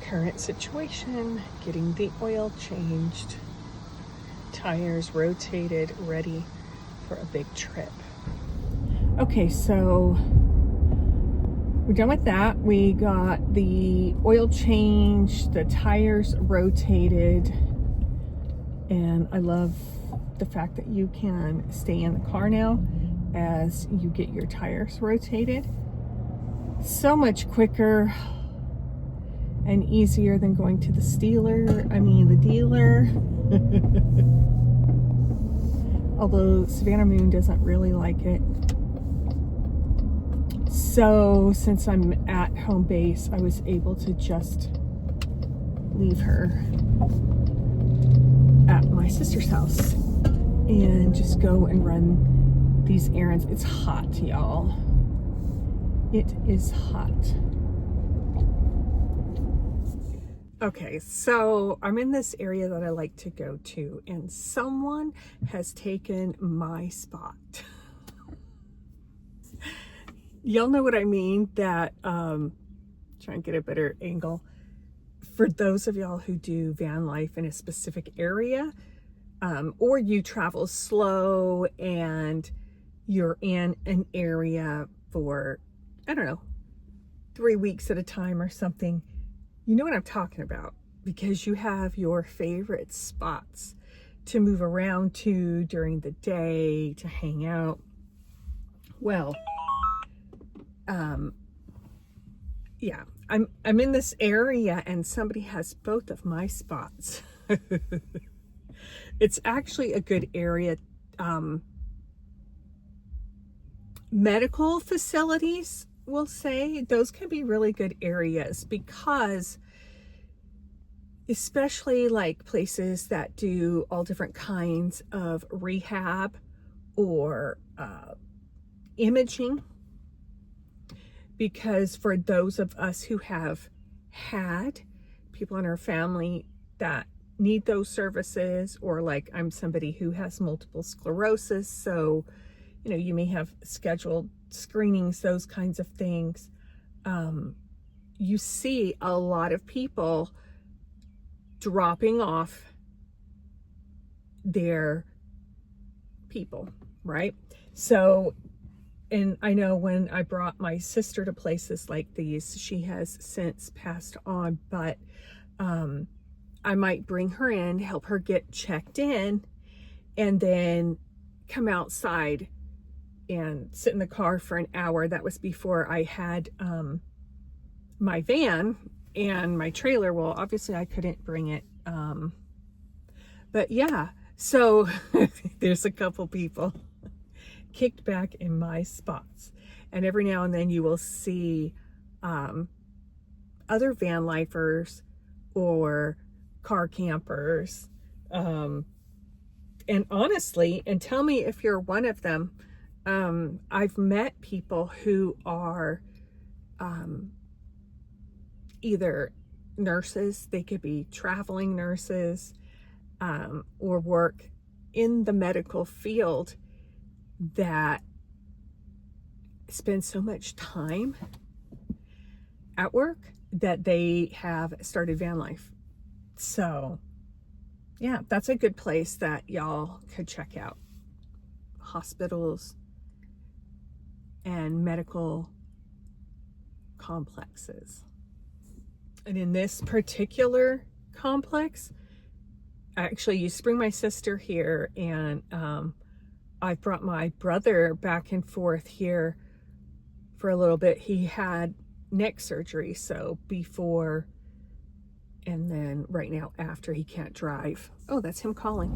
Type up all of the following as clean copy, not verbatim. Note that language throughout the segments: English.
Current situation, getting the oil changed, tires rotated, ready for a big trip. Okay, so we're done with that. We got the oil changed, the tires rotated, and I love the fact that you can stay in the car now as you get your tires rotated. So much quicker and easier than going to the dealer. Although Savannah Moon doesn't really like it. So since I'm at home base, I was able to just leave her at my sister's house and just go and run these errands. It's hot, y'all. It is hot. Okay, so I'm in this area that I like to go to, and someone has taken my spot. Y'all know what I mean? That, try and get a better angle. For those of y'all who do van life in a specific area, or you travel slow and you're in an area for, I don't know, 3 weeks at a time or something, you know what I'm talking about, because you have your favorite spots to move around to during the day, to hang out. Well, yeah, I'm in this area and somebody has both of my spots. It's actually a good area. Medical facilities, we'll say, those can be really good areas, because especially like places that do all different kinds of rehab or imaging, because for those of us who have had people in our family that need those services, or like I'm somebody who has multiple sclerosis, so you know, you may have scheduled screenings, those kinds of things. You see a lot of people dropping off their people, right? So, and I know when I brought my sister to places like these, she has since passed on, but I might bring her in, help her get checked in, and then come outside and sit in the car for an hour. That was before I had my van and my trailer. Well, obviously I couldn't bring it. But yeah, so there's a couple people kicked back in my spots. And every now and then you will see other van lifers or car campers. And honestly, and tell me if you're one of them, I've met people who are either nurses, they could be traveling nurses, or work in the medical field, that spend so much time at work that they have started van life. So yeah, that's a good place that y'all could check out. Hospitals and medical complexes. And in this particular complex, I actually used to bring my sister here, and I've brought my brother back and forth here for a little bit. He had neck surgery, so before and then right now after, he can't drive. Oh, that's him calling.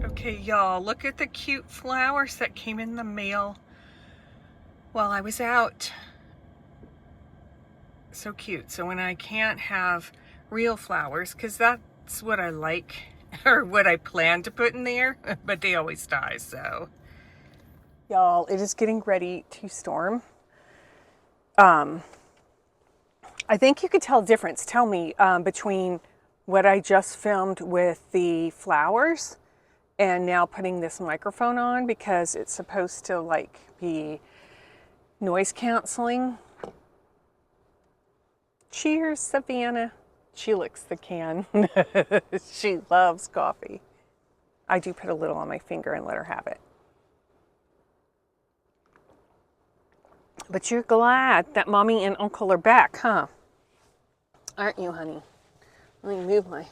Okay, y'all, look at the cute flowers that came in the mail while I was out. So cute. So when I can't have real flowers, because that's what I like, or what I plan to put in there, but they always die, so. Y'all, it is getting ready to storm. I think you could tell a difference. Tell me between what I just filmed with the flowers and now putting this microphone on, because it's supposed to like be noise canceling. Cheers, Savannah. She licks the can. She loves coffee. I do put a little on my finger and let her have it. But you're glad that Mommy and Uncle are back, huh? Aren't you, honey? Let me move my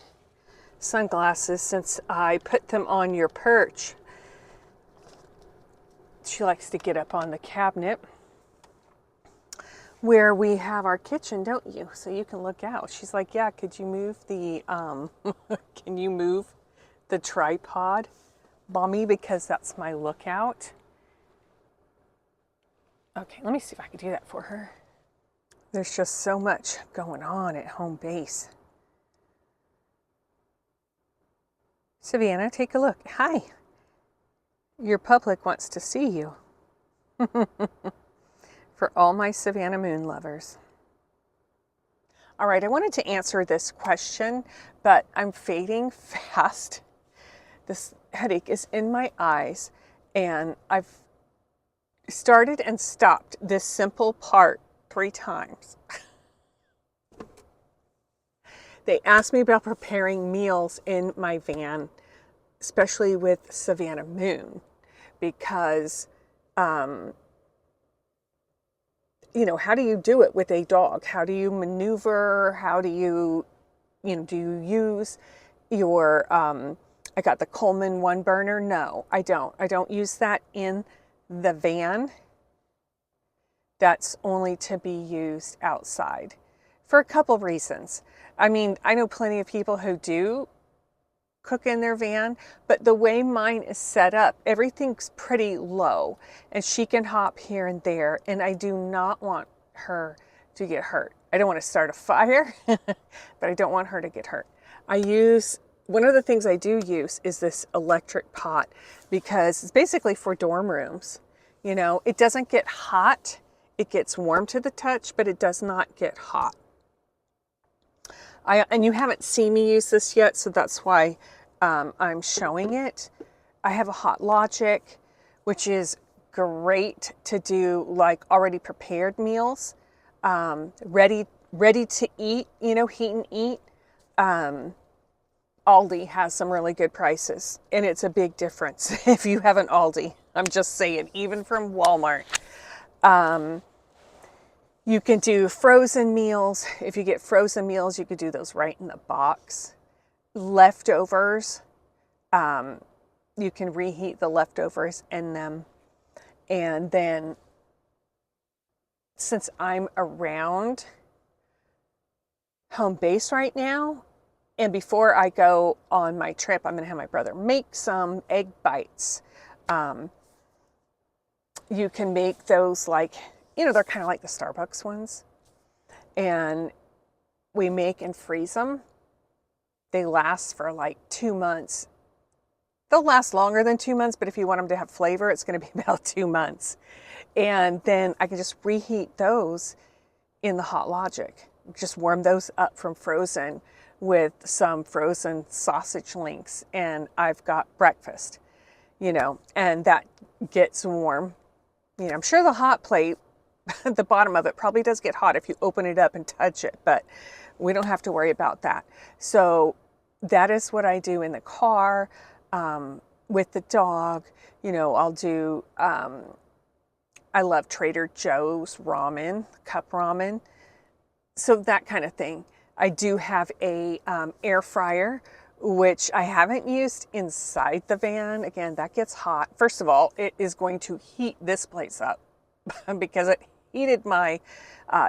sunglasses since I put them on your perch. She likes to get up on the cabinet where we have our kitchen, don't you? So you can look out. She's like, yeah, could you move the, can you move the tripod, Mommy, because that's my lookout. Okay, let me see if I can do that for her. There's just so much going on at home base. Savannah, take a look. Hi. Your public wants to see you. For all my Savannah Moon lovers. All right, I wanted to answer this question, but I'm fading fast. This headache is in my eyes, and I've started and stopped this simple part 3 times. They asked me about preparing meals in my van, especially with Savannah Moon, because you know, how do you do it with a dog? How do you maneuver? How do you, do you use your, I got the Coleman 1 burner. No, I don't. I don't use that in the van. That's only to be used outside for a couple reasons. I mean, I know plenty of people who do cook in their van, but the way mine is set up, everything's pretty low and she can hop here and there, and I do not want her to get hurt. I don't want to start a fire, but I don't want her to get hurt. One of the things I do use is this electric pot, because it's basically for dorm rooms. You know, it doesn't get hot. It gets warm to the touch, but it does not get hot. And you haven't seen me use this yet, so that's why I'm showing it. I have a Hot Logic, which is great to do like already prepared meals, ready to eat, heat and eat. Aldi has some really good prices, and it's a big difference if you have an Aldi. I'm just saying, even from Walmart. You can do frozen meals. If you get frozen meals, you could do those right in the box. Leftovers, you can reheat the leftovers in them. And then, since I'm around home base right now, and before I go on my trip, I'm going to have my brother make some egg bites. You can make those like, they're kind of like the Starbucks ones. And we make and freeze them. They last for like 2 months. They'll last longer than 2 months, but if you want them to have flavor, it's going to be about 2 months. And then I can just reheat those in the Hot Logic. Just warm those up from frozen with some frozen sausage links, and I've got breakfast, and that gets warm. I'm sure the hot plate, the bottom of it probably does get hot if you open it up and touch it, but we don't have to worry about that. So that is what I do in the car with the dog. I'll do, I love Trader Joe's ramen, cup ramen. So that kind of thing. I do have a air fryer, which I haven't used inside the van. Again, that gets hot. First of all, it is going to heat this place up because it heated my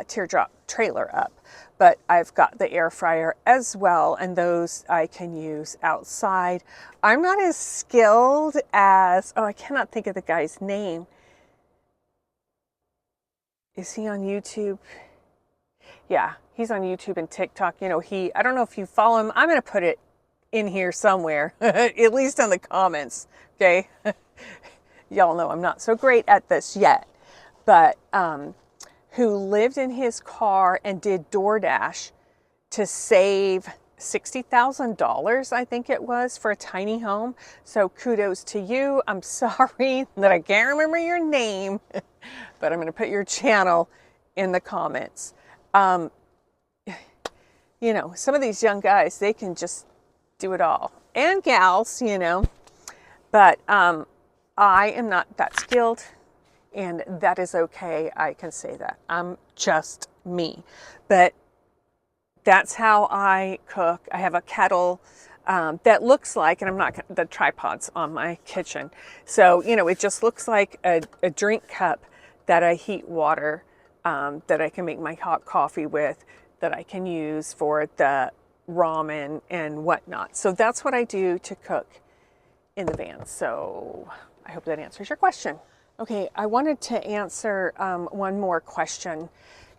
teardrop trailer up. But I've got the air fryer as well, and those I can use outside. I'm not as skilled as, I cannot think of the guy's name. Is he on YouTube? Yeah, he's on YouTube and TikTok. I don't know if you follow him. I'm going to put it in here somewhere, at least in the comments. Okay. Y'all know I'm not so great at this yet, but who lived in his car and did DoorDash to save $60,000, I think it was, for a tiny home. So kudos to you. I'm sorry that I can't remember your name, but I'm going to put your channel in the comments. You know, some of these young guys, they can just do it all. And gals, you know. But I am not that skilled, and that is okay. I can say that. I'm just me. But that's how I cook. I have a kettle that looks like, and I'm not, the tripod's on my kitchen. So, you know, it just looks like a drink cup that I heat water, that I can make my hot coffee with, that I can use for the ramen and whatnot. So that's what I do to cook in the van. So I hope that answers your question. Okay, I wanted to answer one more question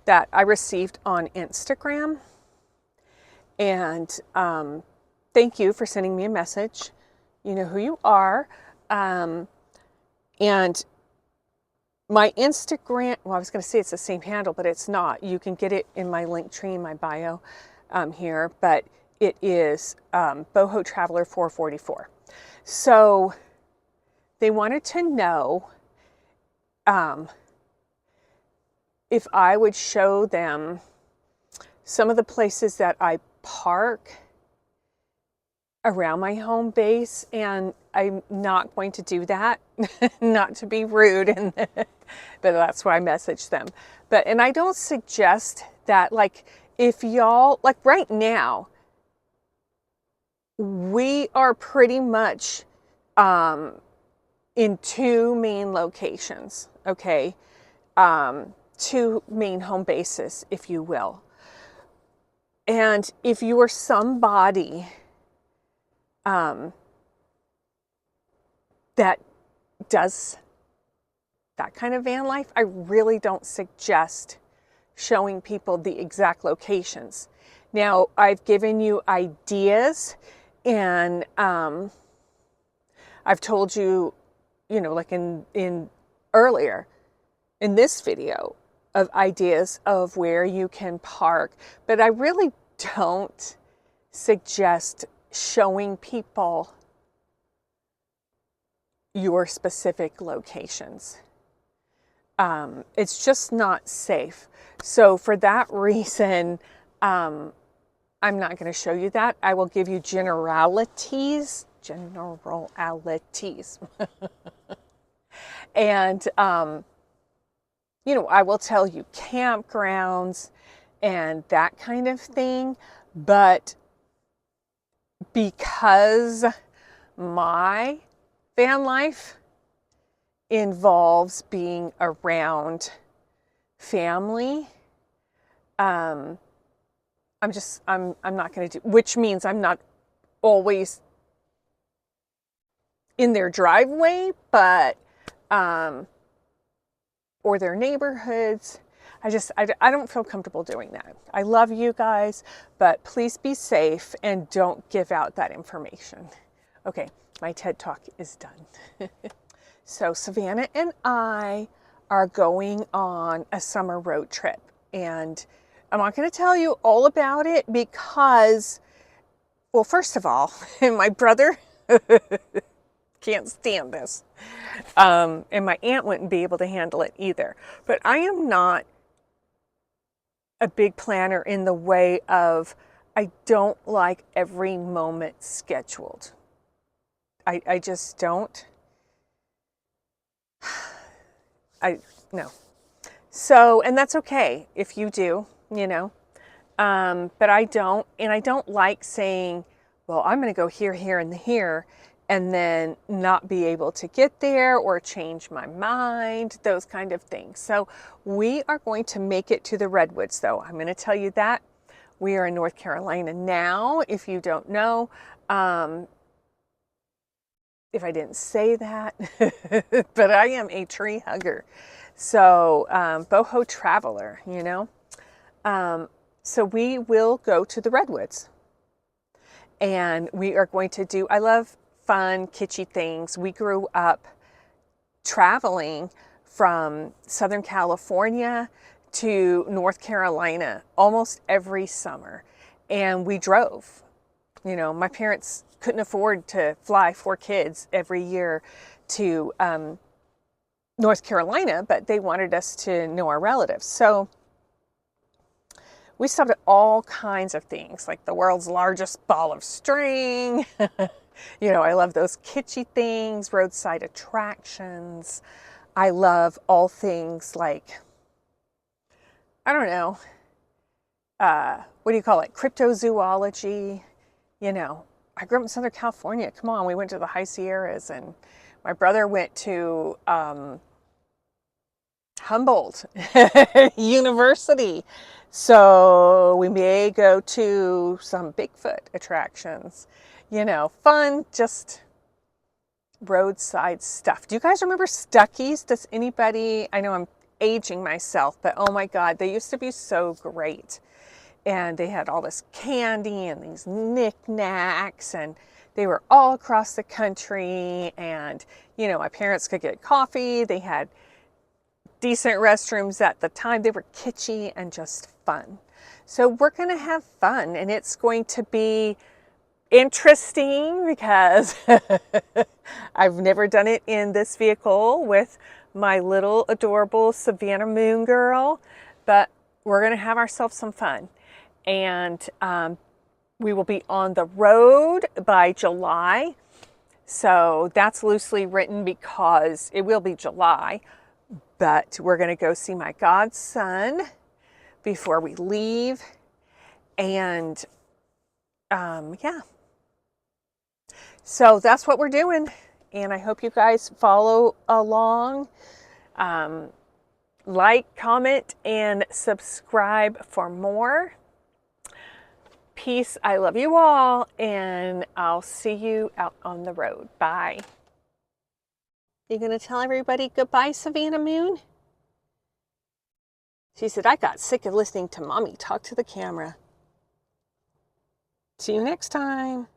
that I received on Instagram. And thank you for sending me a message. You know who you are. And my Instagram, well, I was going to say it's the same handle, but it's not. You can get it in my link tree in my bio here, but it is Boho Traveler 444. So they wanted to know if I would show them some of the places that I park around my home base, and I'm not going to do that, not to be rude, but that's why I messaged them. And I don't suggest that, like, if y'all, like right now, we are pretty much in two main locations, okay? Two main home bases, if you will. And if you are somebody that does that kind of van life, I really don't suggest showing people the exact locations. Now, I've given you ideas, and I've told you, you know, like in earlier in this video, of ideas of where you can park, but I really don't suggest showing people your specific locations. It's just not safe. So for that reason, I'm not going to show you that. I will give you generalities. And, you know, I will tell you campgrounds and that kind of thing, but because my van life involves being around family, I'm not going to do, which means I'm not always in their driveway, but or their neighborhoods. I don't feel comfortable doing that. I love you guys, but please be safe and don't give out that information. Okay, my TED Talk is done. So Savannah and I are going on a summer road trip, and I'm not going to tell you all about it because, well, first of all, my brother can't stand this. And my aunt wouldn't be able to handle it either. But I am not a big planner in the way of, I don't like every moment scheduled. I just don't. No. So, and that's okay if you do, you know. But I don't, and I don't like saying, well, I'm going to go here, here, and here, and then not be able to get there or change my mind, those kind of things. So we are going to make it to the Redwoods, though. I'm going to tell you that. We are in North Carolina now, if you don't know. If I didn't say that, but I am a tree hugger. So Boho Traveler, you know. So we will go to the Redwoods. And we are going to do, I love fun, kitschy things. We grew up traveling from Southern California to North Carolina almost every summer, and we drove. You know, my parents couldn't afford to fly 4 kids every year to North Carolina, but they wanted us to know our relatives. So we stopped at all kinds of things, like the world's largest ball of string. You know, I love those kitschy things, roadside attractions. I love all things like, I don't know, what do you call it? Cryptozoology. You know, I grew up in Southern California. Come on, we went to the High Sierras, and my brother went to Humboldt University. So we may go to some Bigfoot attractions. You know, fun, just roadside stuff. Do you guys remember Stuckies? Does anybody? I know I'm aging myself, but oh my God, they used to be so great. And they had all this candy and these knickknacks, and they were all across the country. And, you know, my parents could get coffee. They had decent restrooms at the time. They were kitschy and just fun. So we're going to have fun, and it's going to be interesting because I've never done it in this vehicle with my little adorable Savannah Moon girl, but we're going to have ourselves some fun. And we will be on the road by July. So that's loosely written because it will be July, but we're going to go see my godson before we leave. And yeah, so that's what we're doing. And I hope you guys follow along. Like, comment, and subscribe for more. Peace. I love you all, and I'll see you out on the road. Bye. You gonna tell everybody goodbye, Savannah Moon? She said, I got sick of listening to Mommy talk to the camera. See you next time.